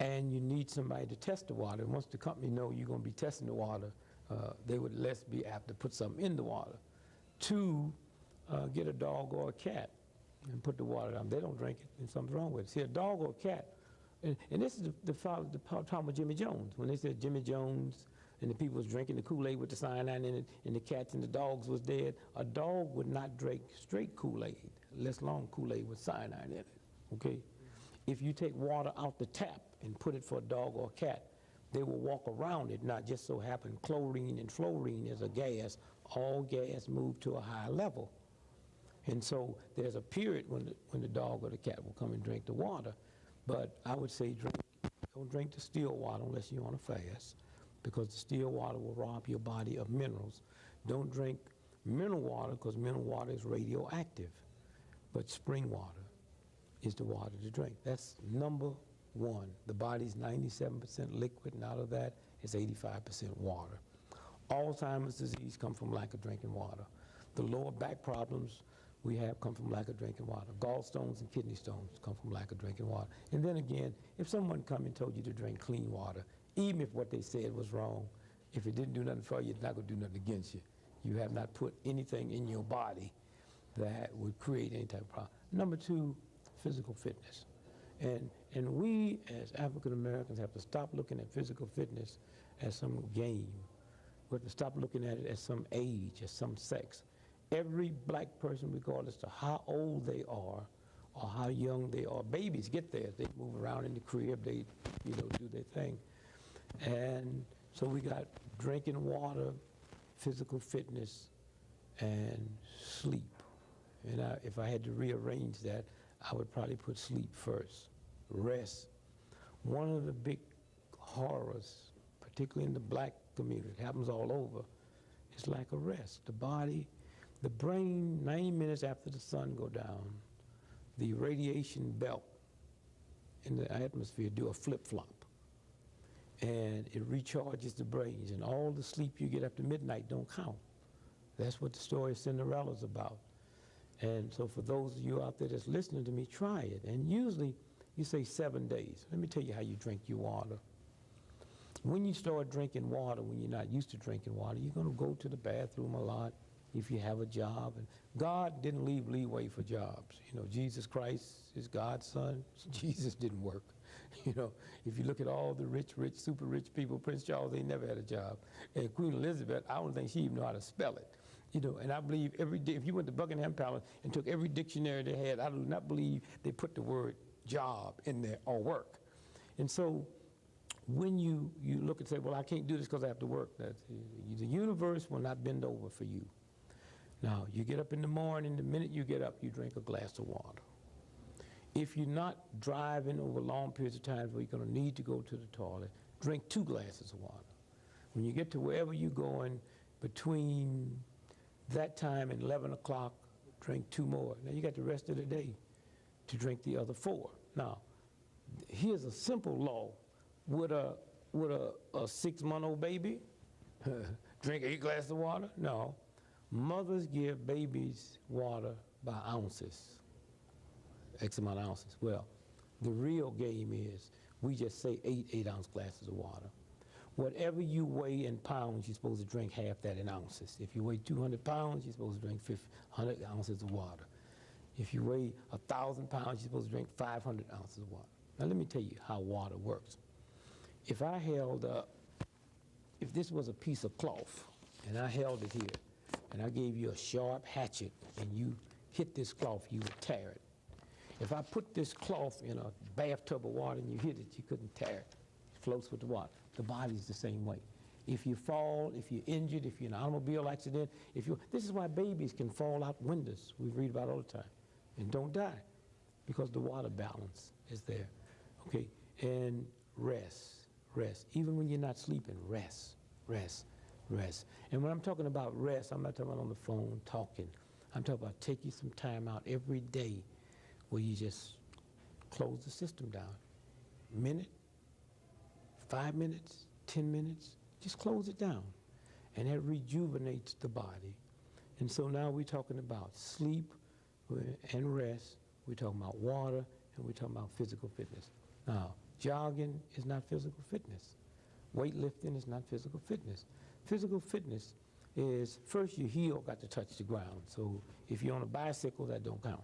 and you need somebody to test the water. And once the company know you're going to be testing the water, they would less be apt to put something in the water. Two, get a dog or a cat and put the water down. They don't drink it, and something's wrong with it. See, a dog or a cat, and this is the problem with Jimmy Jones. When they said Jimmy Jones and the people was drinking the Kool-Aid with the cyanide in it, and the cats and the dogs was dead, a dog would not drink straight Kool-Aid, less long Kool-Aid with cyanide in it, okay? If you take water out the tap and put it for a dog or a cat, they will walk around it, not just so happen chlorine and fluorine is a gas. All gas move to a higher level. And so there's a period when the dog or the cat will come and drink the water. But I would say don't drink the still water unless you're on a fast, because the still water will rob your body of minerals. Don't drink mineral water, because mineral water is radioactive. But spring water is the water to drink. That's number one. The body's 97% liquid, and out of that is 85% water. Alzheimer's disease comes from lack of drinking water. The lower back problems we have come from lack of drinking water. Gallstones and kidney stones come from lack of drinking water. And then again, if someone come and told you to drink clean water, even if what they said was wrong, if it didn't do nothing for you, it's not going to do nothing against you. You have not put anything in your body that would create any type of problem. Number two, physical fitness. And we as African Americans have to stop looking at physical fitness as some game. We have to stop looking at it as some age, as some sex. Every black person, regardless of how old they are or how young they are, babies get there. They move around in the crib, they do their thing. And so we got drinking water, physical fitness, and sleep. And if I had to rearrange that, I would probably put sleep first. Rest. One of the big horrors, particularly in the black community, it happens all over, is lack of rest. The body, the brain, 90 minutes after the sun go down, the radiation belt in the atmosphere do a flip-flop. And it recharges the brains, and all the sleep you get after midnight don't count. That's what the story of Cinderella's about. And so for those of you out there that's listening to me, try it. And usually you say 7 days. Let me tell you how you drink your water. When you start drinking water, when you're not used to drinking water, you're going to go to the bathroom a lot if you have a job. And God didn't leave leeway for jobs. You know, Jesus Christ is God's son. Jesus didn't work. You know, if you look at all the rich, super rich people, Prince Charles, they never had a job. And Queen Elizabeth, I don't think she even knew how to spell it. You know, and I believe every day, if you went to Buckingham Palace and took every dictionary they had, I do not believe they put the word job in there or work. And so when you look and say, well, I can't do this because I have to work, the universe will not bend over for you. Now, you get up in the morning, the minute you get up, you drink a glass of water. If you're not driving over long periods of time where you're going to need to go to the toilet, drink 2 glasses of water. When you get to wherever you're going, between that time and 11 o'clock, drink 2 more. Now you got the rest of the day to drink the other 4. Now, here's a simple law. Would a 6-month-old baby drink 8 glasses of water? No. Mothers give babies water by ounces, X amount of ounces. Well, the real game is we just say 8 8-ounce glasses of water. Whatever you weigh in pounds, you're supposed to drink half that in ounces. If you weigh 200 pounds, you're supposed to drink 100 ounces of water. If you weigh 1,000 pounds, you're supposed to drink 500 ounces of water. Now let me tell you how water works. If I held if this was a piece of cloth, and I held it here, and I gave you a sharp hatchet, and you hit this cloth, you would tear it. If I put this cloth in a bathtub of water and you hit it, you couldn't tear it. It floats with the water. The body's the same way. If you fall, if you're injured, if you're in an automobile accident, this is why babies can fall out windows, we read about all the time, and don't die, because the water balance is there. Okay, and rest. Even when you're not sleeping, rest. And when I'm talking about rest, I'm not talking about on the phone talking. I'm talking about taking some time out every day where you just close the system down. Minute, 5 minutes, 10 minutes, just close it down. And that rejuvenates the body. And so now we're talking about sleep and rest. We're talking about water, and we're talking about physical fitness. Now, Jogging is not physical fitness. Weightlifting is not physical fitness. Physical fitness is, first, your heel got to touch the ground. So if you're on a bicycle, that don't count.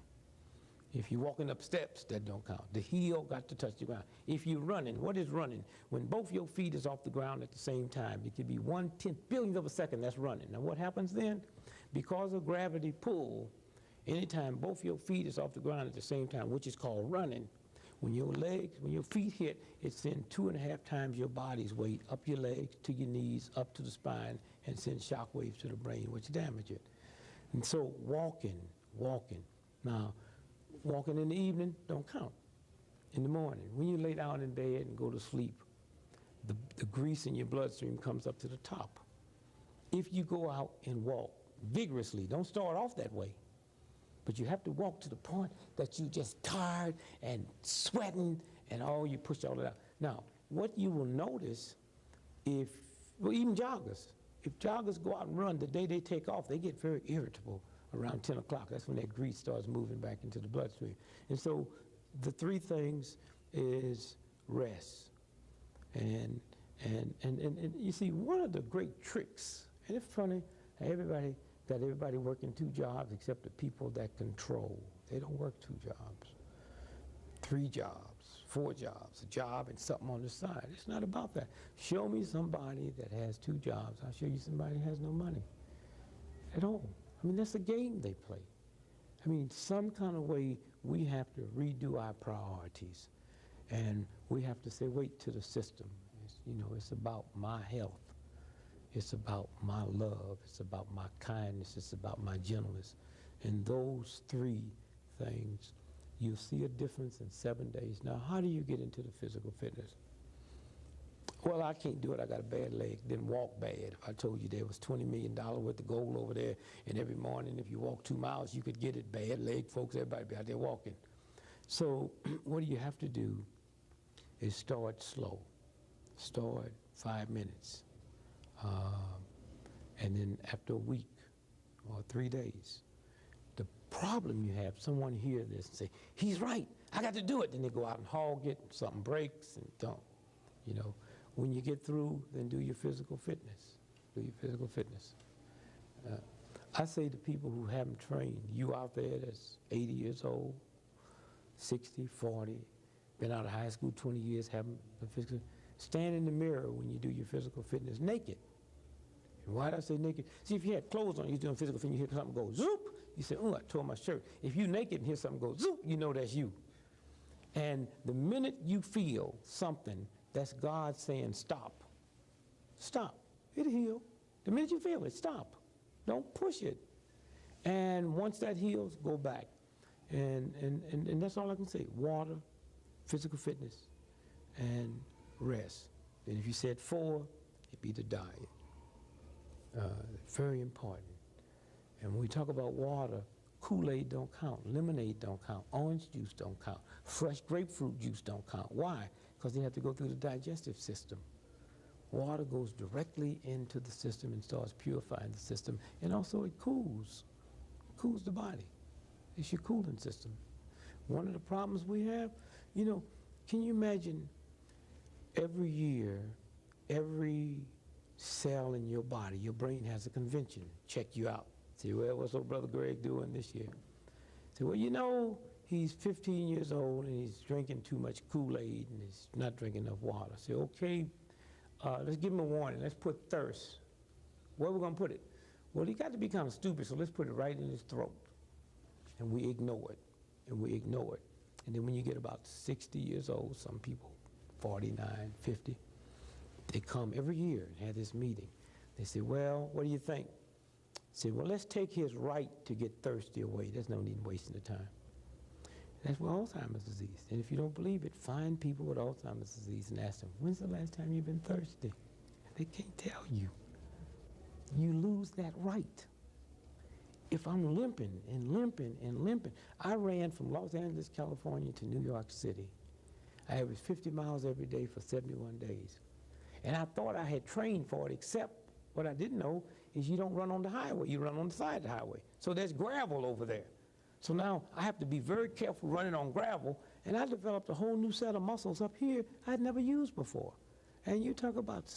If you're walking up steps, that don't count. The heel got to touch the ground. If you're running, what is running? When both your feet is off the ground at the same time, it could be 1/10 billionth of a second, that's running. Now what happens then? Because of gravity pull, anytime both your feet is off the ground at the same time, which is called running, when your feet hit, it sends 2.5 times your body's weight up your legs, to your knees, up to the spine, and sends shock waves to the brain, which damage it. And so walking. Now, walking in the evening don't count. In the morning, when you lay down in bed and go to sleep, the grease in your bloodstream comes up to the top. If you go out and walk vigorously, don't start off that way, but you have to walk to the point that you just tired and sweating and you push all it out. Now, what you will notice even joggers, if joggers go out and run, the day they take off, they get very irritable around 10 o'clock. That's when that grease starts moving back into the bloodstream. And so the three things is rest. And you see, one of the great tricks, and it's funny, everybody working 2 jobs except the people that control. They don't work 2 jobs, 3 jobs, 4 jobs, a job and something on the side. It's not about that. Show me somebody that has 2 jobs. I'll show you somebody that has no money at all. I mean, that's a game they play. I mean, some kind of way we have to redo our priorities. And we have to say, wait to the system. It's about my health. It's about my love. It's about my kindness. It's about my gentleness. And those 3 things, you'll see a difference in 7 days. Now, how do you get into the physical fitness? Well, I can't do it. I got a bad leg. Didn't walk bad. If I told you there was $20 million worth of gold over there, and every morning if you walk 2 miles, you could get it. Bad leg, folks, everybody be out there walking. So what you have to do is start slow. Start 5 minutes. And then after a week or 3 days, the problem you have, someone hear this and say, he's right, I got to do it. Then they go out and hog it, something breaks and don't. When you get through, then do your physical fitness. Do your physical fitness. I say to people who haven't trained, you out there that's 80 years old, 60, 40, been out of high school 20 years, haven't been physical, stand in the mirror when you do your physical fitness naked. And why do I say naked? See, if you had clothes on, you're doing physical fitness, you hear something go zoop, you say, oh, I tore my shirt. If you're naked and hear something go zoop, you know that's you. And the minute you feel something, that's God saying stop. Stop. It'll heal. The minute you feel it, stop. Don't push it. And once that heals, go back. And that's all I can say. Water, physical fitness, and rest. And if you said 4, it'd be the diet. Very important. And when we talk about water, Kool-Aid don't count, lemonade don't count, orange juice don't count, fresh grapefruit juice don't count. Why? Because they have to go through the digestive system. Water goes directly into the system and starts purifying the system, and also it cools the body. It's your cooling system. One of the problems we have, can you imagine every year, every cell in your body, your brain has a convention, check you out. Say, well, what's old brother Greg doing this year? Say, well, he's 15 years old and he's drinking too much Kool-Aid and he's not drinking enough water. Say, okay, let's give him a warning. Let's put thirst. Where are we going to put it? Well, he got to be kind of stupid, so let's put it right in his throat. And we ignore it, and we ignore it. And then when you get about 60 years old, some people, 49, 50, they come every year and have this meeting. They say, well, what do you think? Say, well, let's take his right to get thirsty away. There's no need in wasting the time. That's what Alzheimer's disease. And if you don't believe it, find people with Alzheimer's disease and ask them, when's the last time you've been thirsty? They can't tell you. You lose that right. If I'm limping and limping and limping, I ran from Los Angeles, California to New York City. I averaged 50 miles every day for 71 days. And I thought I had trained for it, except what I didn't know is you don't run on the highway, you run on the side of the highway. So there's gravel over there. So now I have to be very careful running on gravel, And I developed a whole new set of muscles up here I'd never used before. And you talk about so